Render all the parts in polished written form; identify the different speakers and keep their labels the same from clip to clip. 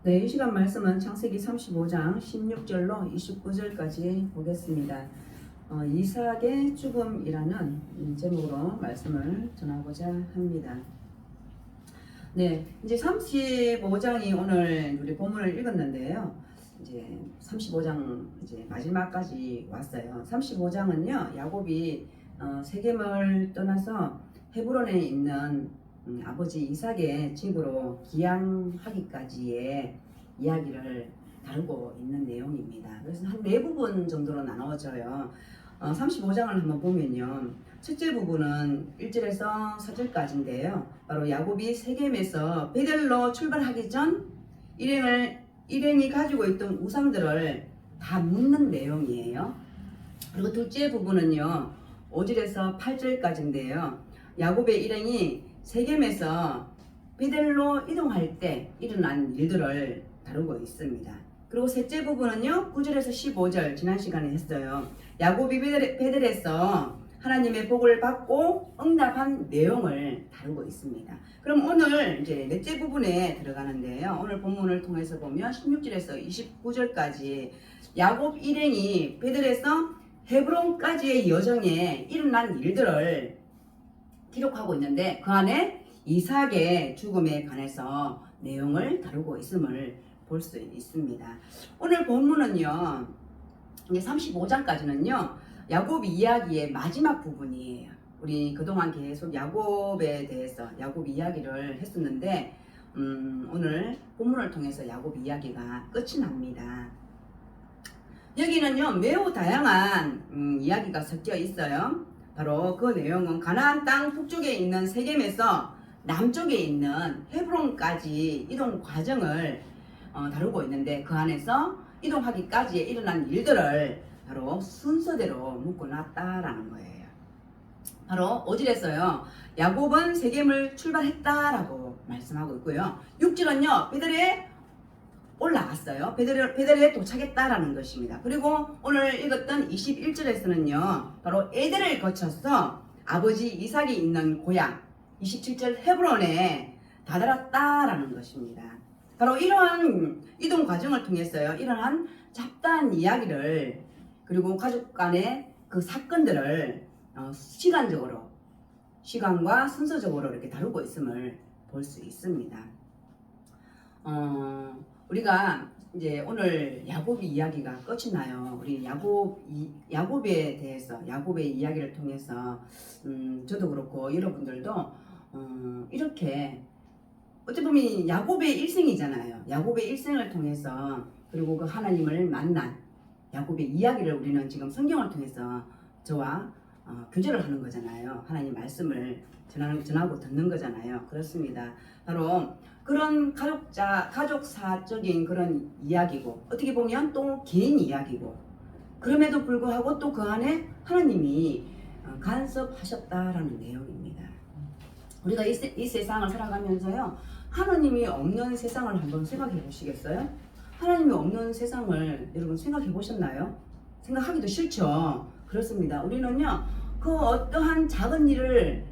Speaker 1: 네, 이 시간 말씀은 창세기 35장 16절로 29절까지 보겠습니다. 이삭의 죽음이라는 제목으로 말씀을 전하고자 합니다. 네, 이제 35장이 오늘 우리 본문을 읽었는데요. 이제 35장 이제 마지막까지 왔어요. 35장은요, 야곱이 세겜을 떠나서 헤브론에 있는 아버지 이삭의 집으로 귀향하기까지의 이야기를 다루고 있는 내용입니다. 그래서 한 네 부분 정도로 나누어져요. 35장을 한번 보면요. 첫째 부분은 1절에서 4절까지인데요. 바로 야곱이 세겜에서 베델로 출발하기 전 일행이 가지고 있던 우상들을 다 묻는 내용이에요. 그리고 둘째 부분은요. 5절에서 8절까지인데요. 야곱의 일행이 세겜에서 베델로 이동할 때 일어난 일들을 다루고 있습니다. 그리고 셋째 부분은요. 9절에서 15절 지난 시간에 했어요. 야곱이 베델에서 하나님의 복을 받고 응답한 내용을 다루고 있습니다. 그럼 오늘 이제 넷째 부분에 들어가는데요. 오늘 본문을 통해서 보면 16절에서 29절까지 야곱 일행이 베델에서 헤브론까지의 여정에 일어난 일들을 기록하고 있는데 그 안에 이삭의 죽음에 관해서 내용을 다루고 있음을 볼 수 있습니다. 오늘 본문은요. 이제 35장까지는요. 야곱 이야기의 마지막 부분이에요. 우리 그동안 계속 야곱에 대해서 야곱 이야기를 했었는데 오늘 본문을 통해서 야곱 이야기가 끝이 납니다. 여기는요. 매우 다양한 이야기가 섞여 있어요. 바로 그 내용은 가나안 땅 북쪽에 있는 세겜에서 남쪽에 있는 헤브론까지 이동 과정을 다루고 있는데 그 안에서 이동하기까지에 일어난 일들을 바로 순서대로 묶어놨다라는 거예요. 바로 5절에서요. 야곱은 세겜을 출발했다라고 말씀하고 있고요. 6절은요. 베델에 올라갔어요. 베델에 도착했다라는 것입니다. 그리고 오늘 읽었던 21절에서는요. 바로 에델을 거쳐서 아버지 이삭이 있는 고향 27절 헤브론에 다다랐다라는 것입니다. 바로 이러한 이동 과정을 통해서요. 이러한 잡다한 이야기를 그리고 가족 간의 그 사건들을 시간과 순서적으로 이렇게 다루고 있음을 볼 수 있습니다. 우리가 이제 오늘 야곱의 이야기가 끝이 나요. 우리 야곱에 대해서 야곱의 이야기를 통해서 저도 그렇고 여러분들도 이렇게 어찌 보면 야곱의 일생이잖아요. 야곱의 일생을 통해서 그리고 그 하나님을 만난 야곱의 이야기를 우리는 지금 성경을 통해서 저와 교제를 하는 거잖아요. 하나님 말씀을 전하고 듣는 거잖아요. 그렇습니다. 바로 그런 가족사적인 그런 이야기고 어떻게 보면 또 개인 이야기고 그럼에도 불구하고 또 그 안에 하나님이 간섭하셨다라는 내용입니다. 우리가 이 세상을 살아가면서요. 하나님이 없는 세상을 한번 생각해 보시겠어요? 하나님이 없는 세상을 여러분 생각해 보셨나요? 생각하기도 싫죠. 그렇습니다. 우리는요. 그 어떠한 작은 일을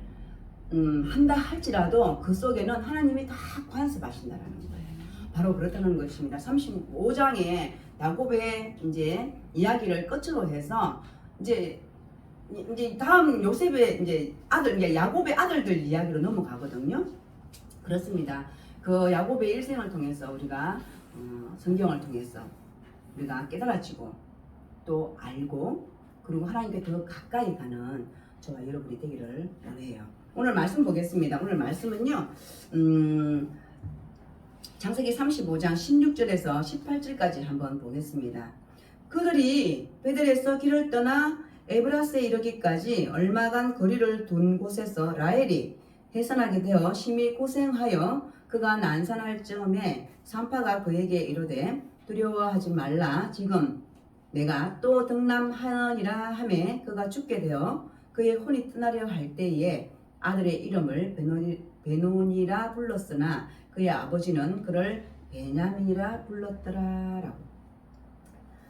Speaker 1: 한다 할지라도 그 속에는 하나님이 다 관습하신다라는 거예요. 바로 그렇다는 것입니다. 35장에 야곱의 이제 이야기를 끝으로 해서 이제 다음 요셉의 이제 야곱의 아들들 이야기로 넘어가거든요. 그렇습니다. 그 야곱의 일생을 통해서 우리가 성경을 통해서 우리가 깨달아지고 또 알고 그리고 하나님께 더 가까이 가는 저와 여러분이 되기를 원해요. 오늘 말씀 보겠습니다. 오늘 말씀은요. 창세기 35장 16절에서 18절까지 한번 보겠습니다. 그들이 베델에서 길을 떠나 에브라스에 이르기까지 얼마간 거리를 둔 곳에서 라헬이 해산하게 되어 심히 고생하여 그가 난산할 즈음에 산파가 그에게 이르되 두려워하지 말라. 지금 내가 또 등남하느니라 하매 그가 죽게 되어 그의 혼이 떠나려 할 때에 아들의 이름을 베노니라 불렀으나 그의 아버지는 그를 베냐민이라 불렀더라라고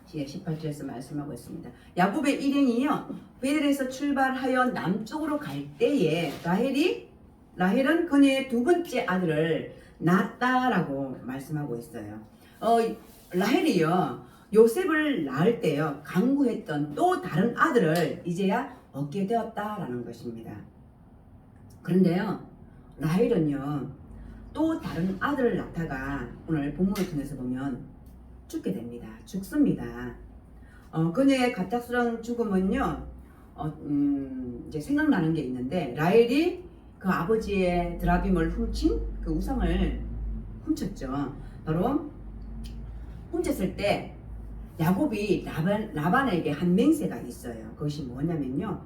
Speaker 1: 18절에서 말씀하고 있습니다. 야곱의 일행이요 베델에서 출발하여 남쪽으로 갈 때에 라헬은 그녀의 두 번째 아들을 낳았다라고 말씀하고 있어요. 라헬이요 요셉을 낳을 때요 강구했던 또 다른 아들을 이제야 얻게 되었다라는 것입니다. 그런데요 라헬은요 또 다른 아들을 낳다가 오늘 본문을 통해서 보면 죽게 됩니다. 죽습니다. 그녀의 갑작스러운 죽음은요 이제 생각나는 게 있는데 라헬이 그 아버지의 드라빔을 훔친 그 우상을 훔쳤죠. 바로 훔쳤을 때 야곱이 라반에게 한 맹세가 있어요. 그것이 뭐냐면요.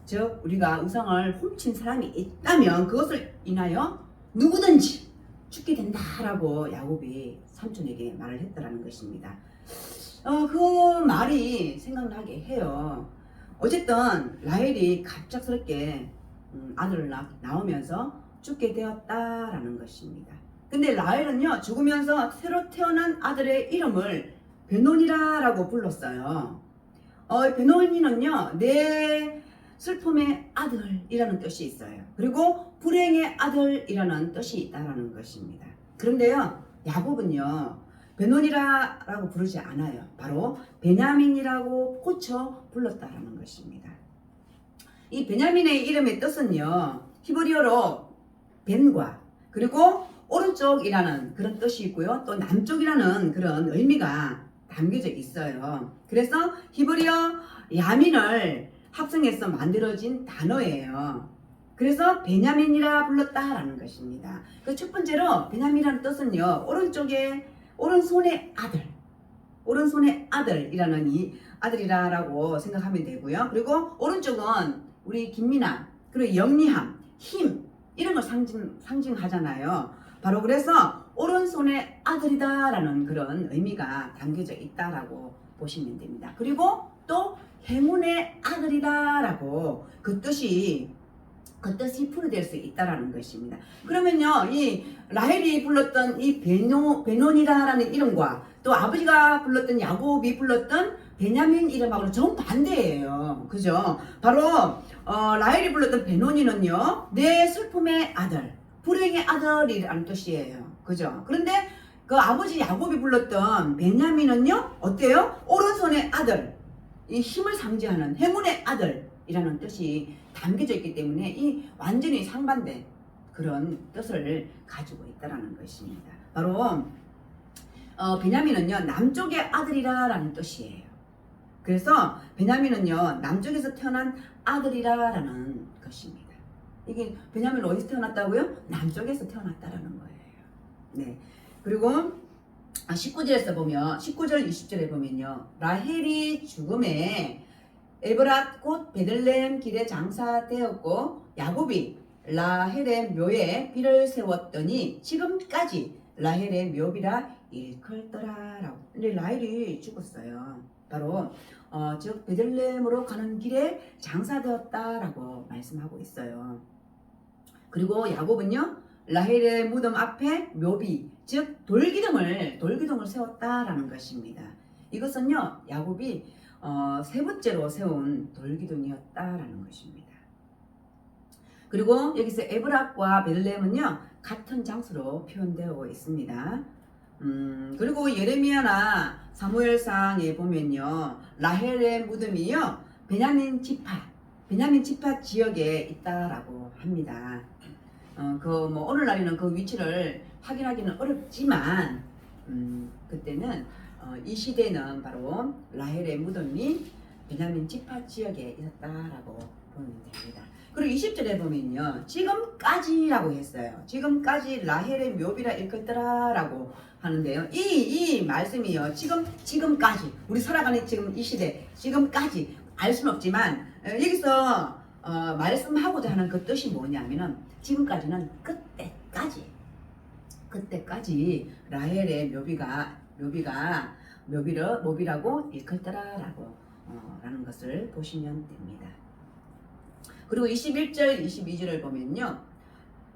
Speaker 1: 즉 우리가 우상을 훔친 사람이 있다면 그것을 인하여 누구든지 죽게 된다라고 야곱이 삼촌에게 말을 했더라는 것입니다. 그 말이 생각나게 해요. 어쨌든 라헬이 갑작스럽게 아들을 낳으면서 죽게 되었다라는 것입니다. 근데 라헬은요 죽으면서 새로 태어난 아들의 이름을 베노니라라고 불렀어요. 베노니는요 내 슬픔의 아들이라는 뜻이 있어요. 그리고 불행의 아들이라는 뜻이 있다라는 것입니다. 그런데요 야곱은요 베노니라라고 부르지 않아요. 바로 베냐민이라고 고쳐 불렀다라는 것입니다. 이 베냐민의 이름의 뜻은요 히브리어로 벤과 그리고 오른쪽이라는 그런 뜻이 있고요 또 남쪽이라는 그런 의미가 담겨져 있어요. 그래서 히브리어 야민을 합성해서 만들어진 단어예요. 그래서 베냐민이라 불렀다라는 것입니다. 그 첫 번째로 베냐민이라는 뜻은요 오른손의 아들, 오른손의 아들이라는 이 아들이라고 생각하면 되고요. 그리고 오른쪽은 우리 김미나 그리고 영리함, 힘 이런 걸 상징하잖아요. 바로 그래서 오른손의 아들이다라는 그런 의미가 담겨져 있다라고 보시면 됩니다. 그리고 또 행운의 아들이다라고 그 뜻이 풀이될 수 있다라는 것입니다. 그러면요, 이 라헬이 불렀던 이 베논이라는 이름과 또 아버지가 불렀던 야곱이 불렀던 베냐민 이름하고는 정반대예요. 그죠? 바로 라헬이 불렀던 베논이는요, 내 슬픔의 아들, 불행의 아들이라는 뜻이에요. 그죠? 그런데 그 아버지 야곱이 불렀던 베냐민은요, 어때요? 오른손의 아들, 이 힘을 상징하는 행운의 아들이라는 뜻이 담겨져 있기 때문에 이 완전히 상반된 그런 뜻을 가지고 있다는 것입니다. 바로 베냐민은요 남쪽의 아들이라는 뜻이에요. 그래서 베냐민은요 남쪽에서 태어난 아들이라는 것입니다. 이게 베냐민 어디서 태어났다고요? 남쪽에서 태어났다라는 거예요. 네. 그리고 19절에서 보면 19절 20절에 보면요 라헬이 죽음에 에브랏 곧 베들레헴 길에 장사되었고 야곱이 라헬의 묘에 비를 세웠더니 지금까지 라헬의 묘비라 일컬더라라고. 근데 라헬이 죽었어요. 바로 즉 베들레헴으로 가는 길에 장사되었다라고 말씀하고 있어요. 그리고 야곱은요 라헬의 무덤 앞에 묘비 즉 돌기둥을 세웠다라는 것입니다. 이것은요 야곱이 세 번째로 세운 돌기둥이었다라는 것입니다. 그리고 여기서 에브락과 베들레헴은요 같은 장소로 표현되어 있습니다. 그리고 예레미야나 사무엘상에 보면요 라헬의 무덤이요 베냐민 지파 지역에 있다라고 합니다. 오늘날에는 그 위치를 확인하기는 어렵지만 그때는 이 시대는 바로 라헬의 무덤이 베냐민 지파 지역에 있었다라고 보면 됩니다. 그리고 20절에 보면요 지금까지라고 했어요. 지금까지 라헬의 묘비라 일컫더라라고 하는데요. 이 말씀이요 지금까지 우리 살아가는 지금 이 시대 지금까지 알 수는 없지만 여기서 말씀하고자 하는 그 뜻이 뭐냐면은 지금까지는 그때까지 라헬의 묘비라고 일컬더라라고 라는 것을 보시면 됩니다. 그리고 21절 22절을 보면요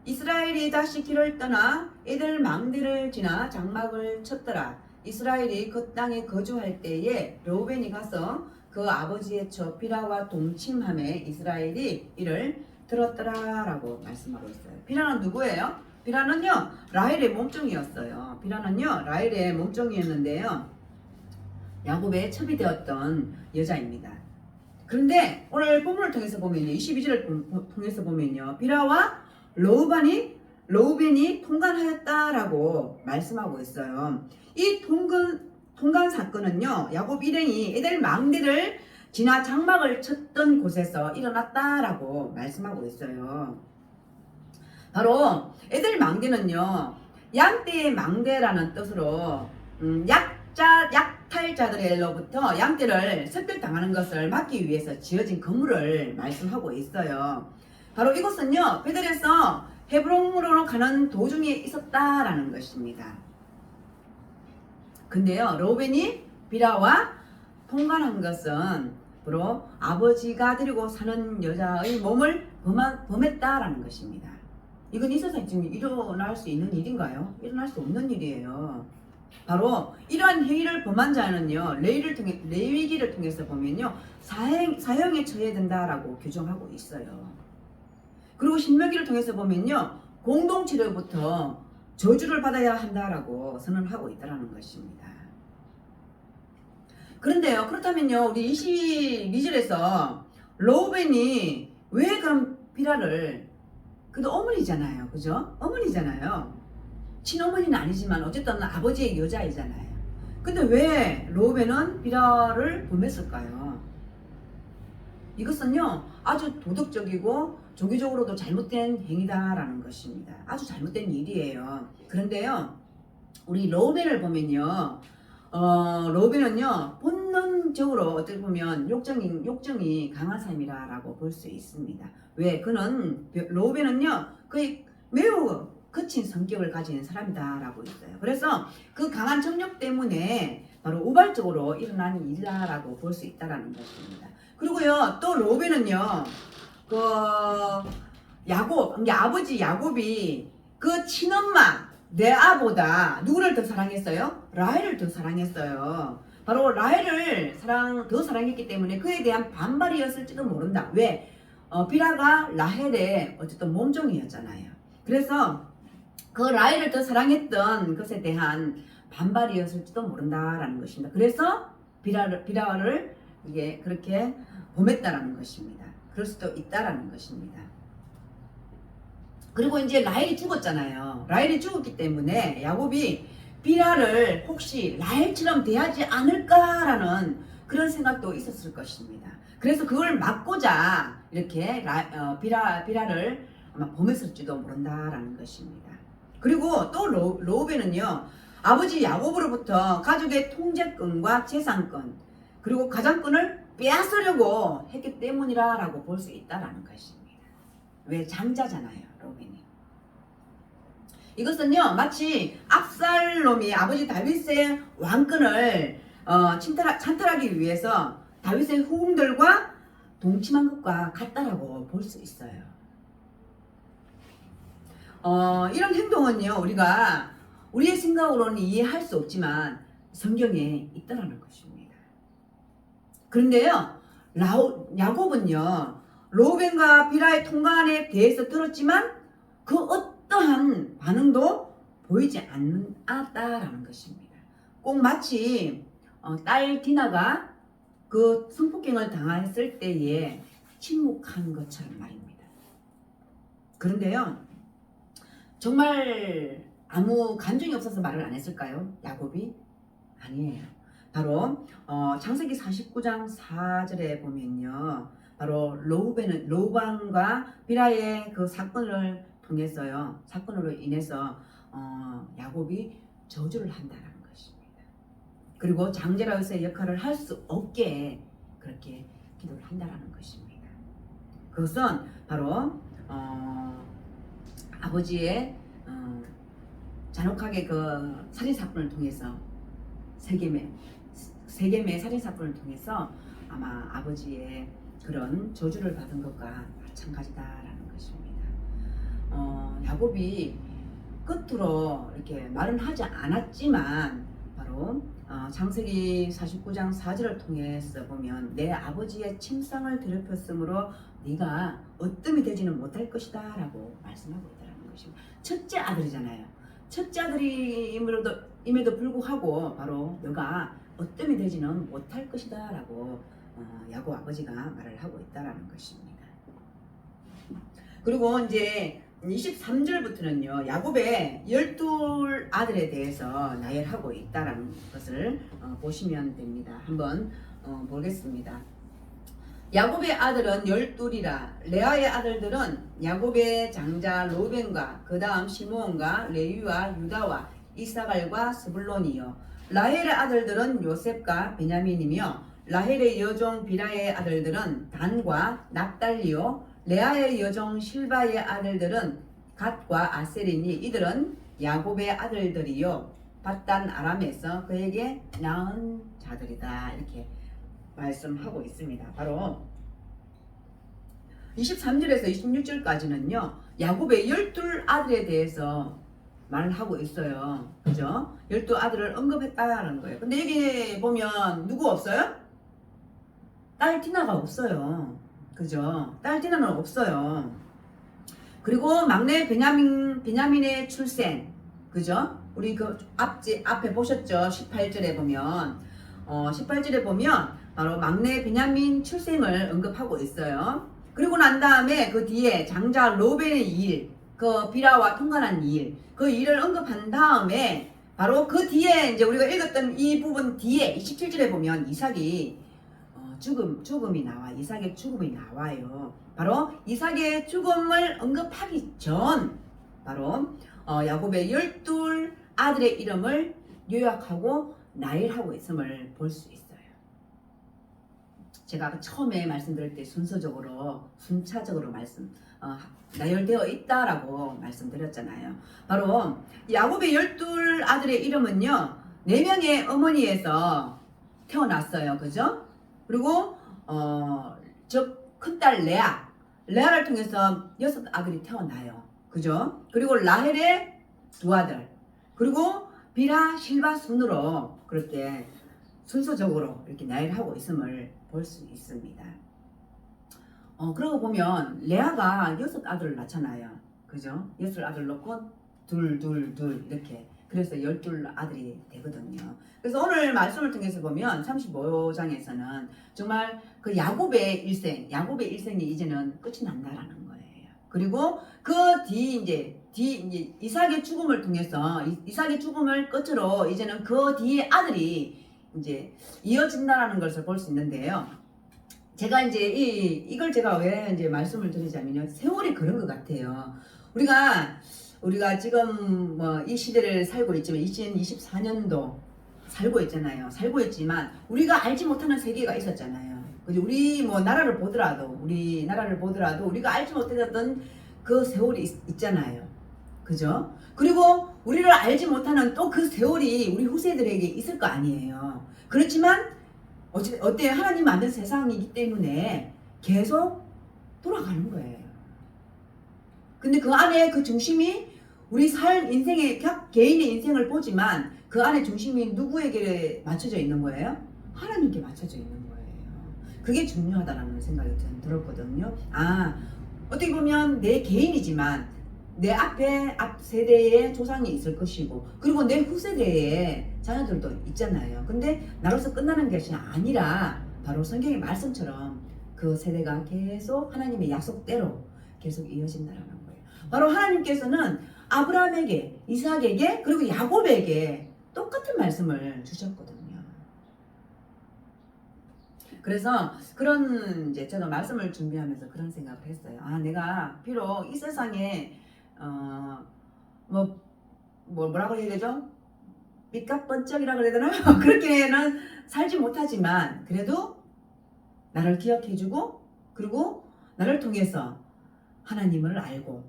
Speaker 1: 이스라엘이 다시 길을 떠나 이들 망대를 지나 장막을 쳤더라. 이스라엘이 그 땅에 거주할 때에 르우벤이 가서 그 아버지의 처 비라와 동침함에 이스라엘이 이를 들었더라라고 말씀하고 있어요. 비라는 누구예요? 비라는요 라헬의 몸종이었어요. 비라는요 라헬의 몸종이었는데요. 야곱의 첩이 되었던 여자입니다. 그런데 오늘 본문을 통해서 보면요, 22절을 통해서 보면요, 비라와 로우벤이 통간하였다라고 말씀하고 있어요. 이 통간 사건은요, 야곱 일행이 에델 망대를 지나 장막을 쳤던 곳에서 일어났다라고 말씀하고 있어요. 바로 에델 망대는요, 양떼의 망대라는 뜻으로 약탈자들로부터 양떼를 습격당하는 것을 막기 위해서 지어진 건물을 말씀하고 있어요. 바로 이곳은요, 베델에서 헤브론으로 가는 도중에 있었다라는 것입니다. 근데요, 로벤이 비라와 통관한 것은 바로 아버지가 데리고 사는 여자의 몸을 범했다라는 것입니다. 이건 이 세상에 지금 일어날 수 있는 일인가요? 일어날 수 없는 일이에요. 바로 이러한 행위를 범한 자는요, 레위기를 통해서 보면요, 사형에 처해야 된다라고 규정하고 있어요. 그리고 신명기를 통해서 보면요, 공동치료부터 저주를 받아야 한다라고 선언하고 있다는 것입니다. 그런데요, 그렇다면요, 우리 22절에서 로벤이 왜 그럼 비라를, 그래도 어머니잖아요, 그죠? 어머니잖아요. 친어머니는 아니지만 어쨌든 아버지의 여자이잖아요. 근데 왜 로벤은 비라를 범했을까요? 이것은요, 아주 도덕적이고 종교적으로도 잘못된 행위다라는 것입니다. 아주 잘못된 일이에요. 그런데요, 우리 로벤을 보면요, 로벤은요, 본능적으로 어떻게 보면 욕정이 강한 사람이라고 볼 수 있습니다. 왜? 로벤은요, 거의 매우 거친 성격을 가진 사람이다라고 있어요. 그래서 그 강한 정력 때문에 바로 우발적으로 일어난 일이라고 볼 수 있다라는 것입니다. 그리고요, 또 로벤은요, 아버지 야곱이 그 친엄마 레아보다 누구를 더 사랑했어요? 라헬을 더 사랑했어요. 바로 라헬을 더 사랑했기 때문에 그에 대한 반발이었을지도 모른다. 왜? 비라가 라헬의 어쨌든 몸종이었잖아요. 그래서 그 라헬을 더 사랑했던 것에 대한 반발이었을지도 모른다라는 것입니다. 그래서 비라를 이게 그렇게 범했다라는 것입니다. 그럴 수도 있다라는 것입니다. 그리고 이제 라헬이 죽었잖아요. 라헬이 죽었기 때문에 야곱이 비라를 혹시 라헬처럼 대하지 않을까라는 그런 생각도 있었을 것입니다. 그래서 그걸 막고자 이렇게 비라를 아마 범했을지도 모른다라는 것입니다. 그리고 또 로벤은요, 아버지 야곱으로부터 가족의 통제권과 재산권 그리고 가장권을 빼앗으려고 했기 때문이라고 볼 수 있다라는 것입니다. 왜? 장자잖아요, 로벤이. 이것은요, 마치 압살롬이 아버지 다윗의 왕권을 찬탈하기 위해서 다윗의 후궁들과 동침한 것과 같다라고 볼 수 있어요. 이런 행동은요, 우리가 우리의 생각으로는 이해할 수 없지만 성경에 있다라는 것입니다. 그런데요, 야곱은요, 로벤과 비라의 통관에 대해서 들었지만 그 어떠한 반응도 보이지 않았다라는 것입니다. 꼭 마치 딸 디나가 그 성폭행을 당했을 때에 침묵한 것처럼 말입니다. 그런데요, 정말 아무 감정이 없어서 말을 안 했을까요? 야곱이? 아니에요. 바로 창세기 49장 4절에 보면요, 바로 로반과 비라의 그 사건으로 인해서 야곱이 저주를 한다는 것입니다. 그리고 장자로서의 역할을 할 수 없게 그렇게 기도를 한다는 것입니다. 그것은 바로 아버지의 잔혹하게 그 살인 사건을 통해서 세겜의 살인 사건을 통해서 아마 아버지의 그런 저주를 받은 것과 마찬가지다라는 것입니다. 야곱이 끝으로 이렇게 말은 하지 않았지만 바로 창세기 49장 4절을 통해서 보면 내 아버지의 침상을 더럽혔으므로 네가 어뜸이 되지는 못할 것이다 라고 말씀하고 있다는 것입니다. 첫째 아들이잖아요. 첫째 아들임에도 불구하고 바로 너가 어뜸이 되지는 못할 것이다 라고 야곱 아버지가 말을 하고 있다라는 것입니다. 그리고 이제 23절부터는요 야곱의 12아들에 대해서 나열하고 있다라는 것을 보시면 됩니다. 한번 보겠습니다. 야곱의 아들은 12이라 레아의 아들들은 야곱의 장자 로벤과 그 다음 시므온과 레위와 유다와 이사갈과 스불론이요 라헬의 아들들은 요셉과 베냐민이며 라헬의 여종 비라의 아들들은 단과 납달리요 레아의 여종 실바의 아들들은 갓과 아셀이니 이들은 야곱의 아들들이요 밧단 아람에서 그에게 낳은 자들이다 이렇게 말씀하고 있습니다. 바로 23절에서 26절까지는요 야곱의 12아들에 대해서 말을 하고 있어요. 그죠? 12아들을 언급했다는 거예요. 근데 여기 보면 누구 없어요? 딸 디나가 없어요. 그죠? 딸 디나는 없어요. 그리고 막내 베냐민의 출생. 그죠? 우리 그 앞에 보셨죠? 18절에 보면 18절에 보면 바로 막내 베냐민 출생을 언급하고 있어요. 그리고 난 다음에 그 뒤에 장자 로벤의 일, 그 비라와 통관한 일, 그 일을 언급한 다음에 바로 그 뒤에 이제 우리가 읽었던 이 부분 뒤에 27절에 보면 이삭이 죽음이 나와. 이삭의 죽음이 나와요. 바로 이삭의 죽음을 언급하기 전 바로 야곱의 12아들의 이름을 요약하고 나열하고 있음을 볼 수 있어요. 제가 처음에 말씀드릴 때 순차적으로 나열되어 있다라고 말씀드렸잖아요. 바로 야곱의 12아들의 이름은요 4명의 어머니에서 태어났어요. 그죠? 그리고 큰딸 레아를 통해서 6아들이 태어나요. 그죠? 그리고 라헬의 2아들, 그리고 비라 실바 순으로 그렇게 순서적으로 이렇게 나열하고 있음을 볼 수 있습니다. 그러고 보면 레아가 6아들을 낳잖아요. 그죠? 6아들 놓고 둘 이렇게 그래서 12아들이 되거든요. 그래서 오늘 말씀을 통해서 보면 35장에서는 정말 그 야곱의 일생이 이제는 끝이 난다라는 거예요. 그리고 그 이제 이삭의 죽음을 통해서 이삭의 죽음을 끝으로 이제는 그 뒤에 아들이 이제 이어진다라는 것을 볼 수 있는데요. 제가 이제 이걸 제가 왜 이제 말씀을 드리자면요. 세월이 그런 것 같아요. 우리가 지금 이 시대를 살고 있지만 2024년도 살고 있잖아요. 살고 있지만 우리가 알지 못하는 세계가 있었잖아요. 우리 나라를 보더라도 우리가 알지 못했던 그 세월이 있잖아요. 그죠? 그리고 우리를 알지 못하는 또 그 세월이 우리 후세들에게 있을 거 아니에요. 그렇지만 어때요? 하나님 만든 세상이기 때문에 계속 돌아가는 거예요. 근데 그 안에 그 중심이 우리 인생의 각 개인의 인생을 보지만 그 안에 중심이 누구에게 맞춰져 있는 거예요? 하나님께 맞춰져 있는 거예요. 그게 중요하다는 생각이 들었거든요. 어떻게 보면 내 개인이지만 내 앞 세대에 조상이 있을 것이고 그리고 내 후세대에 자녀들도 있잖아요. 근데 나로서 끝나는 것이 아니라 바로 성경의 말씀처럼 그 세대가 계속 하나님의 약속대로 계속 이어진다는 거예요. 바로 하나님께서는 아브라함에게, 이삭에게, 그리고 야곱에게 똑같은 말씀을 주셨거든요. 그래서 이제 제가 말씀을 준비하면서 그런 생각을 했어요. 내가 비록 이 세상에 뭐라고 해야 되죠? 삐까뻔쩍이라고 그래야 되나? 그렇게는 살지 못하지만 그래도 나를 기억해주고 그리고 나를 통해서 하나님을 알고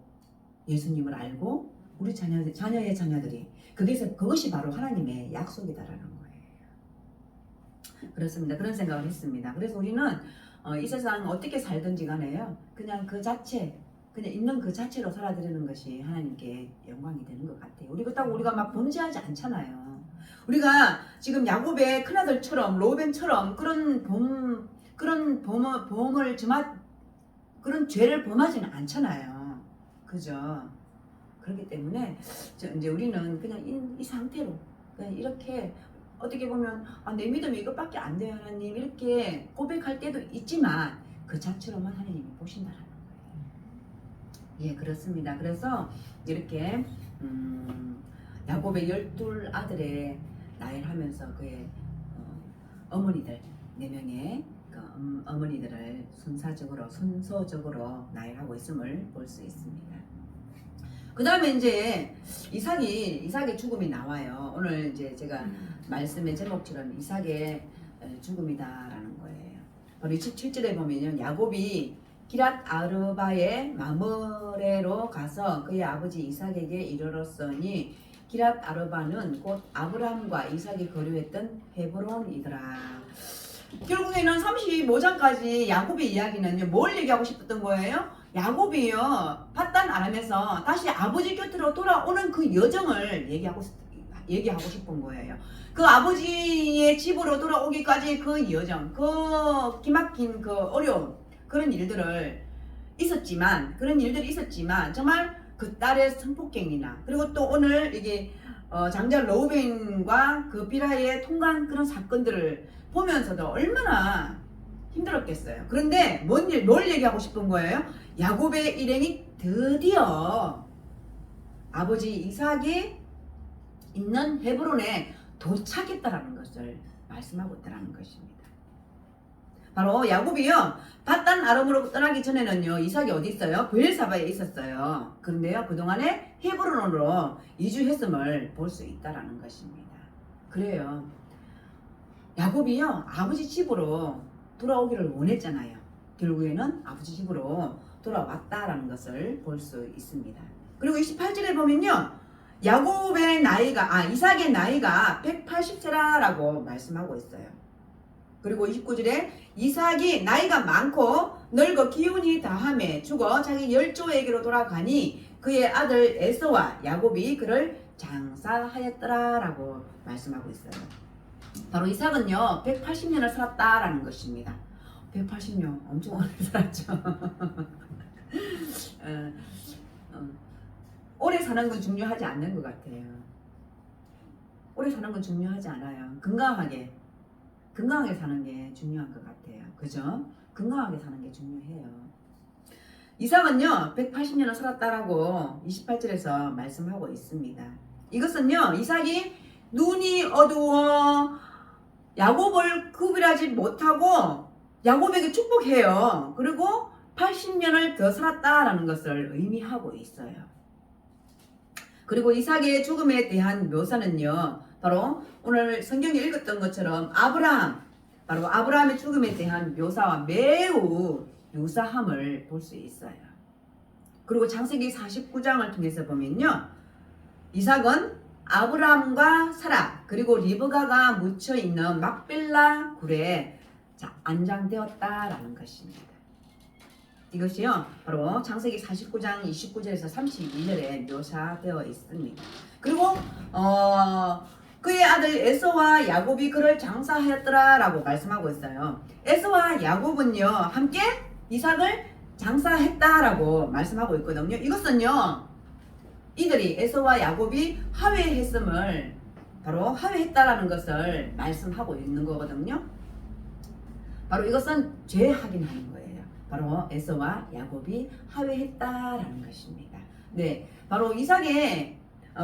Speaker 1: 예수님을 알고 우리 자녀의 자녀들이 그것이 바로 하나님의 약속이다라는 거예요. 그렇습니다. 그런 생각을 했습니다. 그래서 우리는 이 세상 어떻게 살든지 간에요. 그냥 그냥 있는 그 자체로 살아드리는 것이 하나님께 영광이 되는 것 같아요. 우리가 막 범죄하지 않잖아요. 우리가 지금 야곱의 큰아들처럼 로벤처럼 그런 죄를 범하지는 않잖아요. 그죠? 그렇기 때문에 이제 우리는 그냥 이 상태로 그냥 이렇게 어떻게 보면 내 믿음이 이것밖에 안 돼요 하나님 이렇게 고백할 때도 있지만 그 자체로만 하나님이 보신다라는 거예요. 예, 그렇습니다. 그래서 이렇게 야곱의 12아들의 나이를 하면서 그의 어머니들 4명의 그 어머니들을 순서적으로 나이하고 있음을 볼 수 있습니다. 그 다음에 이제 이삭의 죽음이 나와요. 오늘 이제 제가 말씀의 제목처럼 이삭의 죽음이다라는 거예요. 바로 27절에 보면요. 야곱이 기랏 아르바의 마므레로 가서 그의 아버지 이삭에게 이르렀으니 기랏 아르바는 곧 아브람과 이삭이 거류했던 헤브론이더라. 결국에는 35장까지 야곱의 이야기는요. 뭘 얘기하고 싶었던 거예요? 야곱이요. 파단 아람에서 다시 아버지 곁으로 돌아오는 그 여정을 얘기하고 싶은 거예요. 그 아버지의 집으로 돌아오기까지 그 여정, 그 기막힌 그 어려움, 그런 일들이 있었지만 정말 그 딸의 성폭행이나 그리고 또 오늘 이게 장자 러우벤과 그 비라의 통과한 그런 사건들을 보면서도 얼마나 힘들었겠어요. 그런데 뭘 얘기하고 싶은 거예요? 야곱의 일행이 드디어 아버지 이삭이 있는 헤브론에 도착했다라는 것을 말씀하고 있다는 것입니다. 바로 야곱이요. 밧단 아람으로 떠나기 전에는요. 이삭이 어디 있어요? 브엘사바에 있었어요. 그런데요. 그동안에 헤브론으로 이주했음을 볼 수 있다라는 것입니다. 그래요. 야곱이요. 아버지 집으로 돌아오기를 원했잖아요. 결국에는 아버지 집으로 돌아왔다라는 것을 볼 수 있습니다. 그리고 28절에 보면요. 이삭의 나이가 180세라고 말씀하고 있어요. 그리고 29절에 이삭이 나이가 많고 늙어 기운이 다함에 죽어 자기 열조에게로 돌아가니 그의 아들 에서와 야곱이 그를 장사하였더라라고 말씀하고 있어요. 바로 이삭은요 180년을 살았다라는 것입니다. 180년 엄청 오래 살았죠. 오래 사는 건 중요하지 않는 것 같아요. 오래 사는 건 중요하지 않아요. 건강하게 사는 게 중요한 것 같아요. 그죠? 건강하게 사는 게 중요해요. 이삭은요 180년을 살았다라고 28절에서 말씀하고 있습니다. 이것은요 이삭이 눈이 어두워 야곱을 구별하지 못하고 야곱에게 축복해요. 그리고 80년을 더 살았다라는 것을 의미하고 있어요. 그리고 이삭의 죽음에 대한 묘사는요. 바로 오늘 성경에 읽었던 것처럼 바로 아브라함의 죽음에 대한 묘사와 매우 유사함을 볼 수 있어요. 그리고 창세기 49장을 통해서 보면요. 이삭은 아브라함과 사라 그리고 리브가가 묻혀있는 막벨라 굴에 안장되었다라는 것입니다. 이것이요 바로 창세기 49장 29절에서 32절에 묘사되어 있습니다. 그리고 그의 아들 에서와 야곱이 그를 장사하였더라라고 말씀하고 있어요. 에서와 야곱은요 함께 이삭을 장사했다라고 말씀하고 있거든요. 이것은요 이들이 에서와 야곱이 화해했음을 바로 화해했다라는 것을 말씀하고 있는 거거든요. 바로 이것은 죄 확인하는 거예요. 바로 에서와 야곱이 화해했다라는 것입니다. 네, 바로 이삭의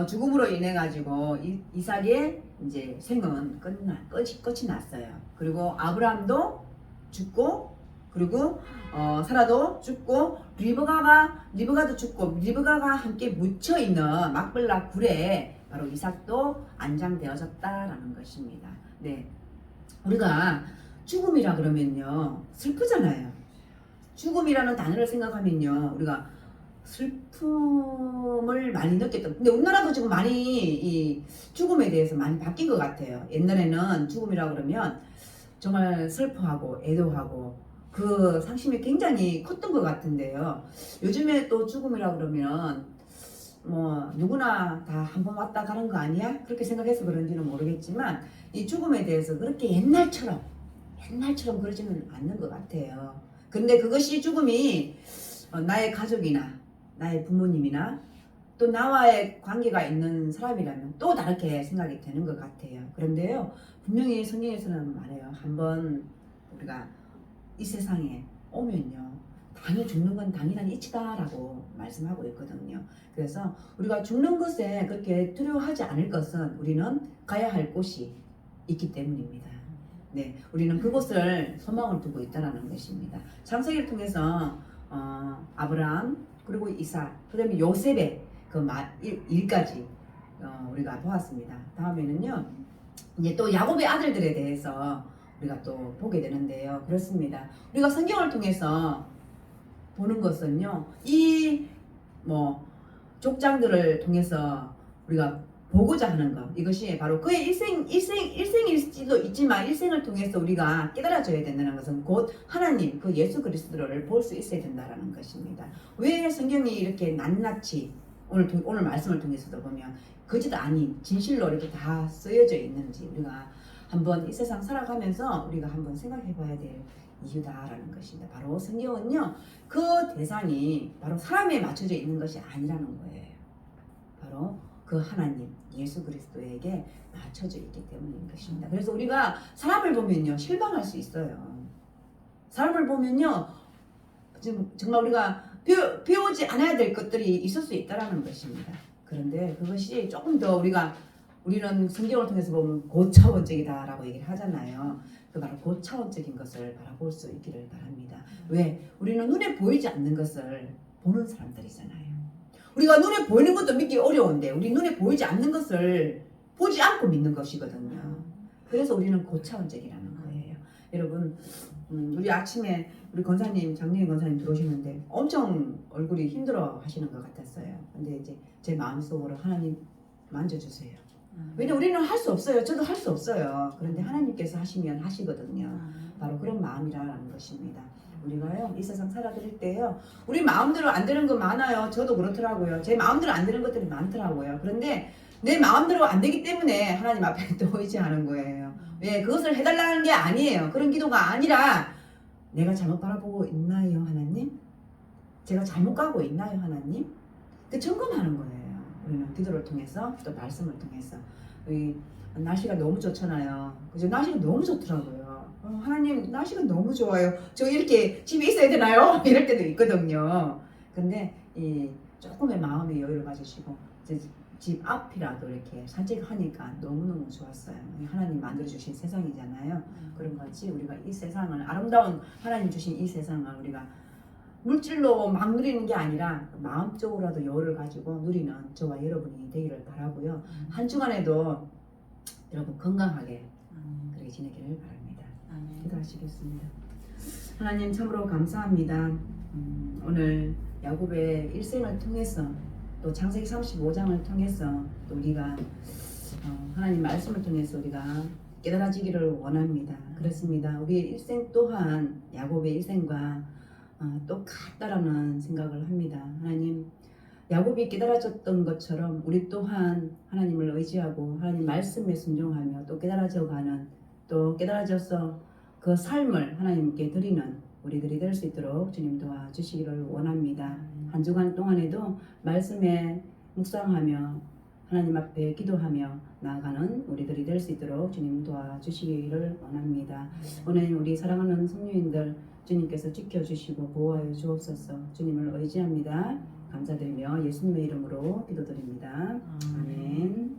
Speaker 1: 죽음으로 인해 가지고 이삭의 이제 생은 끝이 났어요. 그리고 아브라함도 죽고 그리고 사라도 죽고 리브가도 죽고 리브가가 함께 묻혀 있는 막벨라 굴에 바로 이삭도 안장되어졌다라는 것입니다. 네, 우리가 죽음이라 그러면요 슬프잖아요. 죽음이라는 단어를 생각하면요 우리가 슬픔을 많이 느꼈던. 근데 우리나라도 지금 많이 이 죽음에 대해서 많이 바뀐 것 같아요. 옛날에는 죽음이라 그러면 정말 슬퍼하고 애도하고 그 상심이 굉장히 컸던 것 같은데요. 요즘에 또 죽음이라 그러면 뭐 누구나 다 한 번 왔다 가는 거 아니야? 그렇게 생각해서 그런지는 모르겠지만 이 죽음에 대해서 그렇게 옛날처럼 그러지는 않는 것 같아요. 근데 그것이 죽음이 나의 가족이나 나의 부모님이나 또 나와의 관계가 있는 사람이라면 또 다르게 생각이 되는 것 같아요. 그런데요, 분명히 성경에서는 말해요. 한번 우리가 이 세상에 오면요, 당연히 죽는 건 당연한 이치다라고 말씀하고 있거든요. 그래서 우리가 죽는 것에 그렇게 두려워하지 않을 것은 우리는 가야 할 곳이 있기 때문입니다. 네, 우리는 그곳을 소망을 두고 있다는 것입니다. 창세기를 통해서 아브라함 그리고 이삭, 그다음에 요셉의 그 일까지 우리가 보았습니다. 다음에는요, 이제 또 야곱의 아들들에 대해서 우리가 또 보게 되는데요. 그렇습니다. 우리가 성경을 통해서 보는 것은요, 이 족장들을 통해서 우리가 보고자 하는 것, 이것이 바로 그의 일생일지도 있지만 일생을 통해서 우리가 깨달아져야 된다는 것은 곧 하나님, 그 예수 그리스도를 볼 수 있어야 된다는 것입니다. 왜 성경이 이렇게 낱낱이 오늘 말씀을 통해서도 보면 거짓 아닌 진실로 이렇게 다 쓰여져 있는지 우리가 한번 이 세상 살아가면서 우리가 한번 생각해 봐야 될 이유다라는 것입니다. 바로 성경은요, 그 대상이 바로 사람에 맞춰져 있는 것이 아니라는 거예요. 바로 그 하나님 예수 그리스도에게 맞춰져 있기 때문인 것입니다. 그래서 우리가 사람을 보면요, 실망할 수 있어요. 사람을 보면요, 정말 우리가 배우지 않아야 될 것들이 있을 수 있다는 것입니다. 그런데 그것이 조금 더 우리는 성경을 통해서 보면 고차원적이다라고 얘기를 하잖아요. 그 바로 고차원적인 것을 바라볼 수 있기를 바랍니다. 왜? 우리는 눈에 보이지 않는 것을 보는 사람들이잖아요. 우리가 눈에 보이는 것도 믿기 어려운데 우리 눈에 보이지 않는 것을 보지 않고 믿는 것이거든요. 그래서 우리는 고차원적이라는 거예요. 여러분, 우리 아침에 우리 권사님, 장례인 권사님 들어오시는데 엄청 얼굴이 힘들어 하시는 것 같았어요. 근데 이제 제 마음속으로 하나님 만져주세요. 왜냐면 우리는 할 수 없어요. 저도 할 수 없어요. 그런데 하나님께서 하시면 하시거든요. 바로 그런 마음이라는 것입니다. 우리가요, 이 세상 살아드릴 때요, 우리 마음대로 안 되는 거 많아요. 저도 그렇더라고요. 제 마음대로 안 되는 것들이 많더라고요. 그런데 내 마음대로 안 되기 때문에 하나님 앞에 또 의지하는 거예요. 왜? 그것을 해달라는 게 아니에요. 그런 기도가 아니라 내가 잘못 바라보고 있나요, 하나님? 제가 잘못 가고 있나요, 하나님? 그 점검하는 거예요. 우리는 기도를 통해서 또 말씀을 통해서. 날씨가 너무 좋잖아요. 그죠? 날씨가 너무 좋더라고요. 하나님, 날씨가 너무 좋아요. 저 이렇게 집에 있어야 되나요? 이럴 때도 있거든요. 근데 조금의 마음의 여유를 가지시고 집 앞이라도 이렇게 산책하니까 너무너무 좋았어요. 하나님 만들어주신 세상이잖아요. 그런 거지 우리가 이 세상을, 아름다운 하나님 주신 이 세상을 우리가 물질로 막 누리는 게 아니라 마음적으로라도 여유를 가지고 누리는 저와 여러분이 되기를 바라고요. 한 주간에도 여러분 건강하게 그렇게 지내기를 바랍니다. 기도하시겠습니다. 하나님 참으로 감사합니다. 오늘 야곱의 일생을 통해서 또 창세기 35장을 통해서 또 우리가 하나님 말씀을 통해서 우리가 깨달아지기를 원합니다. 그렇습니다. 우리의 일생 또한 야곱의 일생과 똑같다라는 생각을 합니다. 하나님, 야곱이 깨달아졌던 것처럼 우리 또한 하나님을 의지하고 하나님 말씀에 순종하며 또 깨달아져가는, 또 깨달아져서 그 삶을 하나님께 드리는 우리들이 될 수 있도록 주님 도와주시기를 원합니다. 한 주간 동안에도 말씀에 묵상하며 하나님 앞에 기도하며 나아가는 우리들이 될 수 있도록 주님 도와주시기를 원합니다. 오늘 우리 사랑하는 성도님들 주님께서 지켜주시고 보호하여 주옵소서. 주님을 의지합니다. 감사드리며 예수님의 이름으로 기도드립니다. 아멘.